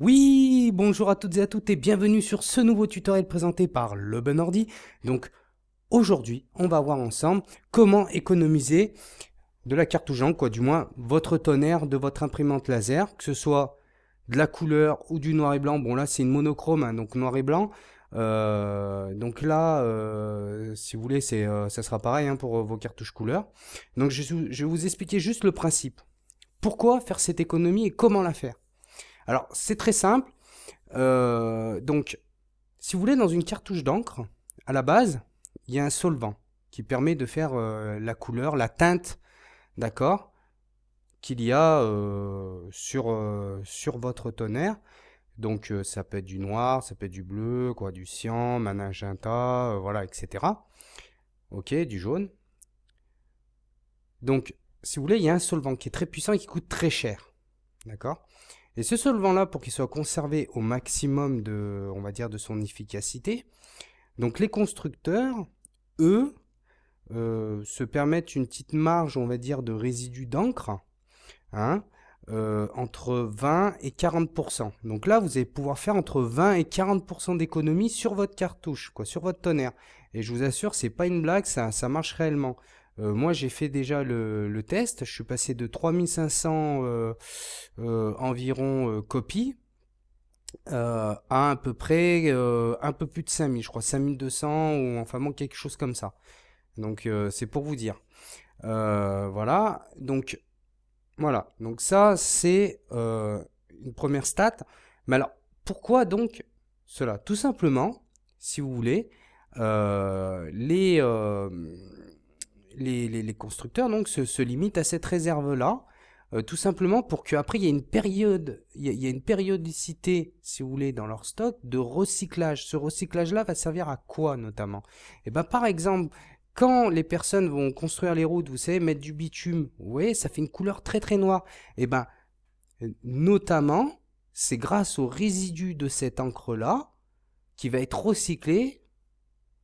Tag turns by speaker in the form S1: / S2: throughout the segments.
S1: Oui, bonjour à toutes et à toutes et bienvenue sur ce nouveau tutoriel présenté par Le Bon Ordi. Donc aujourd'hui, on va voir ensemble comment économiser de la cartouche encre, quoi, du moins votre tonnerre de votre imprimante laser, que ce soit de la couleur ou du noir et blanc. Bon là c'est une monochrome, hein, donc noir et blanc. Donc là, si vous voulez, ça sera pareil hein, pour vos cartouches couleur. Donc je vais vous expliquer juste le principe. Pourquoi faire cette économie et comment la faire? Alors c'est très simple. Donc, si vous voulez, dans une cartouche d'encre, à la base, il y a un solvant qui permet de faire la couleur, la teinte, d'accord, qu'il y a sur votre tonnerre. Donc, ça peut être du noir, ça peut être du bleu, quoi, du cyan, magenta, voilà, etc. Ok, du jaune. Donc, si vous voulez, il y a un solvant qui est très puissant et qui coûte très cher, d'accord. Et ce solvant-là, pour qu'il soit conservé au maximum de, on va dire, de son efficacité, donc les constructeurs, eux, se permettent une petite marge, on va dire, de résidus d'encre, hein, entre 20 et 40%. Donc là, vous allez pouvoir faire entre 20 et 40% d'économie sur votre cartouche, quoi, sur votre tonnerre. Et je vous assure, c'est pas une blague, ça marche réellement. Moi, j'ai fait déjà le test. Je suis passé de 3500 environ copies à peu près un peu plus de 5000, je crois 5200 ou enfin bon, quelque chose comme ça. Donc c'est pour vous dire. Voilà, donc ça c'est une première stat. Mais alors, pourquoi donc cela? Tout simplement, si vous voulez, les constructeurs donc se limitent à cette réserve-là, tout simplement pour qu'après il y ait une période, il y a une périodicité, si vous voulez, dans leur stock de recyclage. Ce recyclage-là va servir à quoi notamment? Et ben par exemple, quand les personnes vont construire les routes, vous savez, mettre du bitume, vous voyez, ça fait une couleur très très noire. Et ben notamment, c'est grâce au résidu de cette encre-là qui va être recyclé.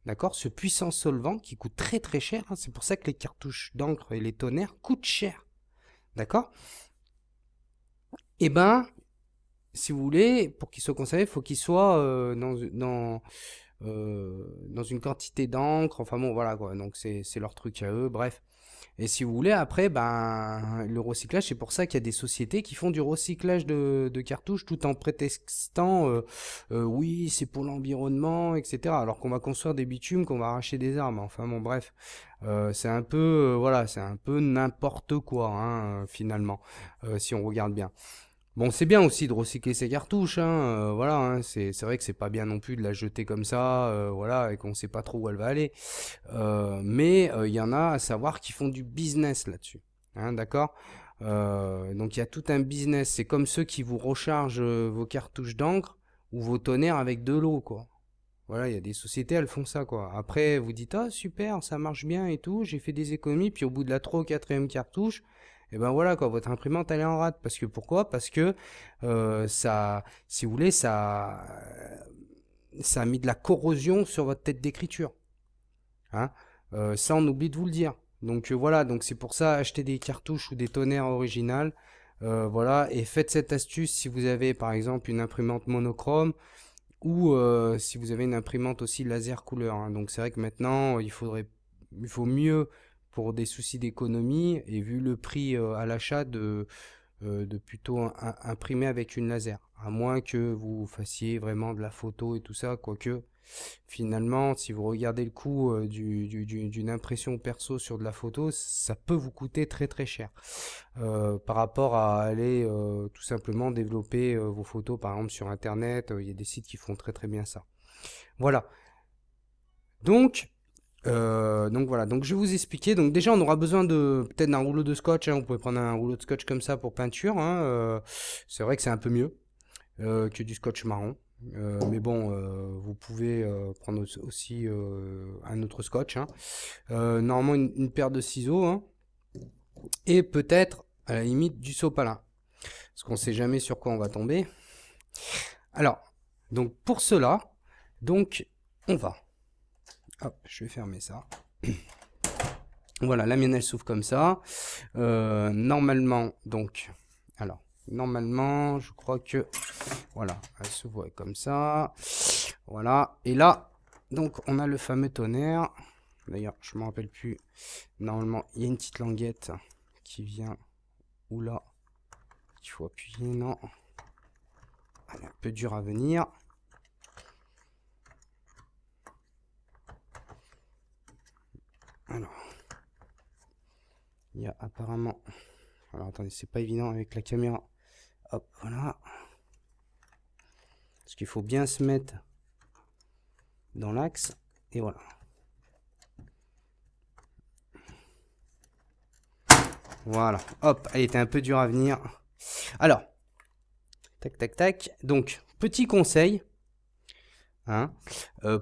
S1: D'accord, ce puissant solvant qui coûte très très cher, hein, c'est pour ça que les cartouches d'encre et les tonnerres coûtent cher. D'accord. Et ben, si vous voulez, pour qu'ils soient conservés, il faut qu'ils soient dans une quantité d'encre. Enfin bon, voilà quoi. Donc c'est leur truc à eux. Bref. Et si vous voulez, après, ben, le recyclage, c'est pour ça qu'il y a des sociétés qui font du recyclage de cartouches tout en prétextant, oui, c'est pour l'environnement, etc. Alors qu'on va construire des bitumes, qu'on va arracher des arbres. Enfin bon, bref, c'est un peu, voilà, c'est un peu n'importe quoi, hein, finalement, si on regarde bien. Bon, c'est bien aussi de recycler ses cartouches, hein, voilà, hein, c'est vrai que c'est pas bien non plus de la jeter comme ça, voilà, et qu'on sait pas trop où elle va aller. Mais il y en a à savoir qui font du business là-dessus, hein, d'accord. Donc il y a tout un business. C'est comme ceux qui vous rechargent vos cartouches d'encre ou vos tonnerres avec de l'eau, quoi. Voilà, il y a des sociétés, elles font ça, quoi. Après, vous dites, ah super, ça marche bien et tout, j'ai fait des économies, puis au bout de la 3 ou 4e cartouche, et ben voilà, quoi, votre imprimante, elle est en rate. Parce que pourquoi? Parce que ça, si vous voulez, ça a mis de la corrosion sur votre tête d'écriture. Hein. Ça, on oublie de vous le dire. Donc voilà, donc c'est pour ça, acheter des cartouches ou des tonnerres originales. Voilà, et faites cette astuce si vous avez par exemple une imprimante monochrome ou si vous avez une imprimante aussi laser couleur, hein. Donc c'est vrai que maintenant, il faut mieux pour des soucis d'économie et vu le prix à l'achat de plutôt imprimer avec une laser. À moins que vous fassiez vraiment de la photo et tout ça, quoique finalement, si vous regardez le coût d'une impression perso sur de la photo, ça peut vous coûter très très cher par rapport à aller tout simplement développer vos photos par exemple sur internet. Il y a des sites qui font très très bien ça. Voilà. Donc, donc voilà, donc je vais vous expliquer. Donc déjà, on aura besoin de peut-être d'un rouleau de scotch, hein. Vous pouvez prendre un rouleau de scotch comme ça pour peinture, hein. C'est vrai que c'est un peu mieux que du scotch marron. Mais bon, vous pouvez prendre aussi un autre scotch, hein. Normalement, une paire de ciseaux, hein. Et peut-être, à la limite, du sopalin. Parce qu'on ne sait jamais sur quoi on va tomber. Alors, donc pour cela, donc on va. Hop, je vais fermer ça. Voilà, la mienne elle s'ouvre comme ça. Normalement, donc, alors, normalement, je crois que Voilà, elle se voit comme ça. Voilà, et là, donc on a le fameux tonnerre. D'ailleurs, je me rappelle plus. Normalement, il y a une petite languette qui vient. Oula, il faut appuyer, non. Elle est un peu dur à venir. Alors, il y a apparemment... Alors attendez, c'est pas évident avec la caméra. Hop, voilà. Parce qu'il faut bien se mettre dans l'axe. Et voilà. Voilà. Hop, elle était un peu dure à venir. Alors, tac, tac, tac. Donc, petit conseil. Hein,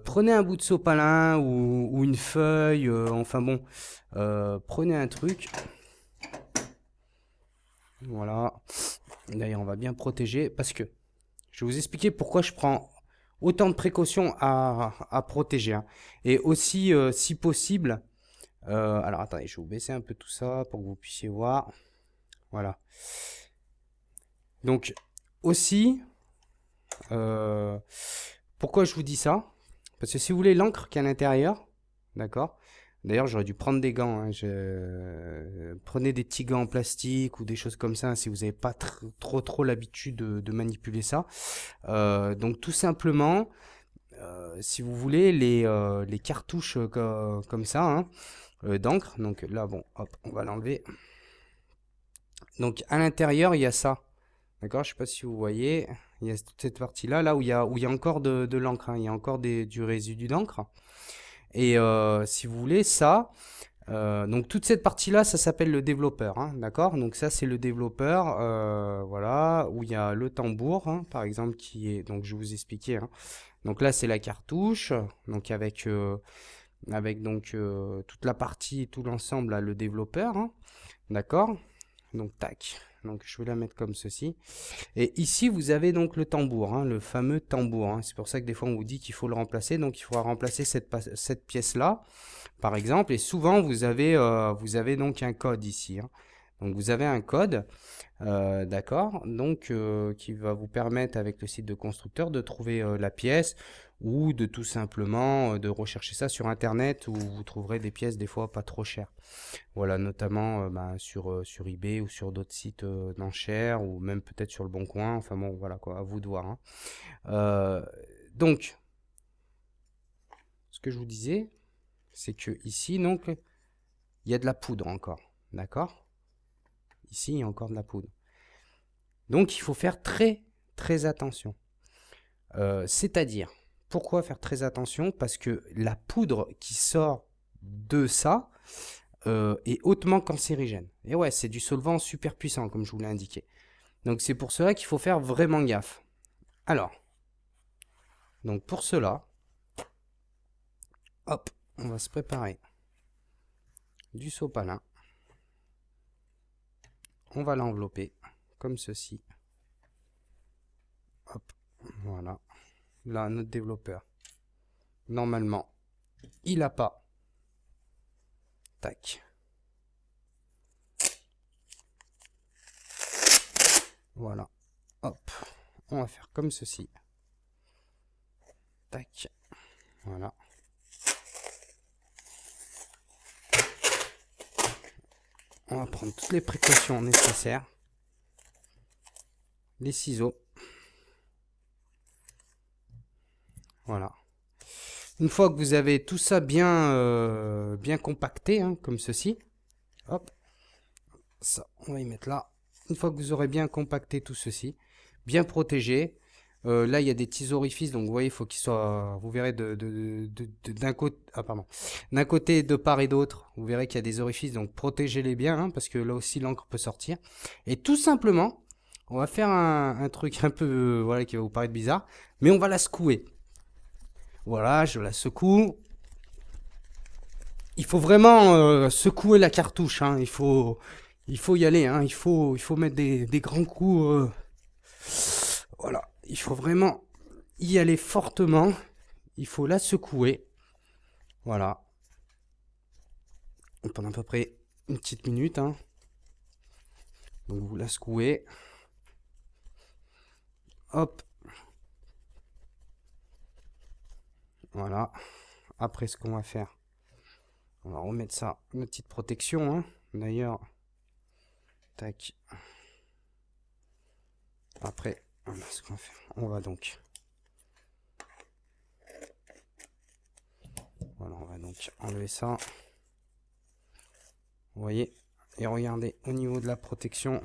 S1: prenez un bout de sopalin ou une feuille. Enfin bon, prenez un truc. Voilà. D'ailleurs, on va bien protéger parce que je vais vous expliquer pourquoi je prends autant de précautions à protéger. Hein. Et aussi, si possible, alors attendez, je vais vous baisser un peu tout ça pour que vous puissiez voir. Voilà. Donc, aussi, pourquoi je vous dis ça? Parce que si vous voulez l'encre qui est à l'intérieur, d'accord? D'ailleurs, j'aurais dû prendre des gants. Hein. Prenez des petits gants en plastique ou des choses comme ça hein, si vous n'avez pas trop l'habitude de manipuler ça. Donc tout simplement, si vous voulez, les cartouches comme ça, hein, d'encre. Donc là, bon, hop, on va l'enlever. Donc à l'intérieur, il y a ça. D'accord? Je ne sais pas si vous voyez. Il y a toute cette partie-là, là où il y a encore de l'encre. Hein. Il y a encore du résidu d'encre. Et si vous voulez, ça, donc toute cette partie-là, ça s'appelle le développeur, hein, d'accord? Donc ça, c'est le développeur, voilà, où il y a le tambour, hein, par exemple, qui est, donc je vais vous expliquer, hein. Donc là, c'est la cartouche, donc avec donc toute la partie, tout l'ensemble, là, le développeur, hein, d'accord? Donc tac, donc je vais la mettre comme ceci. Et ici, vous avez donc le tambour, hein, le fameux tambour. Hein. C'est pour ça que des fois, on vous dit qu'il faut le remplacer. Donc, il faudra remplacer cette pièce-là, par exemple. Et souvent, vous avez donc un code ici. Hein. Donc, vous avez un code, d'accord, donc qui va vous permettre, avec le site de constructeur, de trouver la pièce ou de tout simplement de rechercher ça sur Internet où vous trouverez des pièces des fois pas trop chères. Voilà, notamment sur eBay ou sur d'autres sites d'enchères ou même peut-être sur le Bon Coin. Enfin bon, voilà quoi, à vous de voir. Hein. Euh, donc, ce que je vous disais, c'est que ici, donc, il y a de la poudre encore. D'accord? Ici, il y a encore de la poudre. Donc, il faut faire très attention. C'est-à-dire, pourquoi faire très attention? Parce que la poudre qui sort de ça, est hautement cancérigène. Et ouais, c'est du solvant super puissant, comme je vous l'ai indiqué. Donc c'est pour cela qu'il faut faire vraiment gaffe. Alors, donc pour cela, hop, on va se préparer du sopalin. On va l'envelopper comme ceci. Hop, voilà. Là, notre développeur, normalement, il n'a pas. Tac. Voilà. Hop. On va faire comme ceci. Tac. Voilà. On va prendre toutes les précautions nécessaires. Les ciseaux. Voilà. Une fois que vous avez tout ça bien compacté, hein, comme ceci. Hop. Ça, on va y mettre là. Une fois que vous aurez bien compacté tout ceci, bien protégé, là il y a des petits orifices, donc vous voyez, il faut qu'ils soient, vous verrez d'un côté, d'un côté, de part et d'autre, vous verrez qu'il y a des orifices, donc protégez-les bien, hein, parce que là aussi l'encre peut sortir. Et tout simplement, on va faire un truc un peu, voilà, qui va vous paraître bizarre, mais on va la secouer. Voilà, je la secoue. Il faut vraiment secouer la cartouche, hein, il faut y aller, hein. Il faut mettre des grands coups. Voilà, il faut vraiment y aller fortement. Il faut la secouer. Voilà. Pendant à peu près une petite minute. Hein. Donc vous la secouez. Hop. Voilà. Après, ce qu'on va faire, on va remettre ça, une petite protection, hein. D'ailleurs, tac. Après, voilà ce qu'on va faire. On va donc... Voilà, on va donc enlever ça. Vous voyez? Et regardez, au niveau de la protection...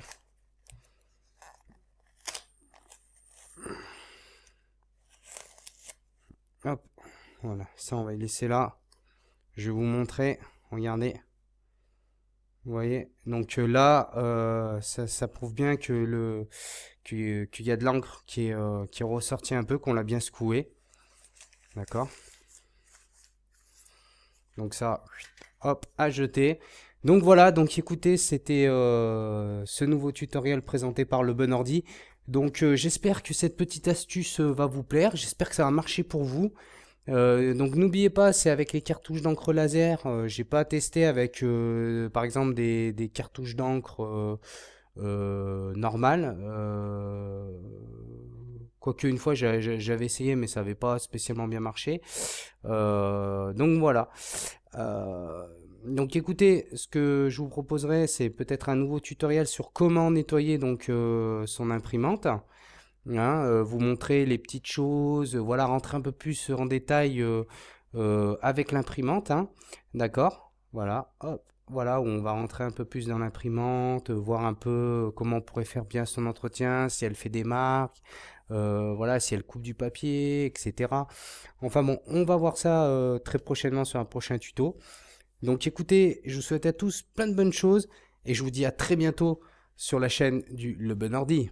S1: Hop, voilà, ça on va y laisser là. Je vais vous montrer, regardez. Vous voyez, donc là, ça prouve bien que qu'il y a de l'encre qui est ressortie un peu, qu'on l'a bien secoué. D'accord. Donc ça, hop, à jeter. Donc voilà, donc écoutez, c'était ce nouveau tutoriel présenté par le Bon Ordi. Donc j'espère que cette petite astuce va vous plaire, j'espère que ça va marcher pour vous. Donc n'oubliez pas, c'est avec les cartouches d'encre laser. J'ai pas testé avec par exemple des cartouches d'encre normales. Quoique une fois j'avais essayé mais ça n'avait pas spécialement bien marché. Donc voilà. Euh, donc écoutez, ce que je vous proposerai, c'est peut-être un nouveau tutoriel sur comment nettoyer donc son imprimante. Hein, vous montrer les petites choses, voilà, rentrer un peu plus en détail avec l'imprimante, hein, d'accord, voilà, hop, voilà, où on va rentrer un peu plus dans l'imprimante, voir un peu comment on pourrait faire bien son entretien, si elle fait des marques, voilà, si elle coupe du papier, etc. Enfin bon, on va voir ça très prochainement sur un prochain tuto. Donc écoutez, je vous souhaite à tous plein de bonnes choses et je vous dis à très bientôt sur la chaîne du Le Bon Ordi.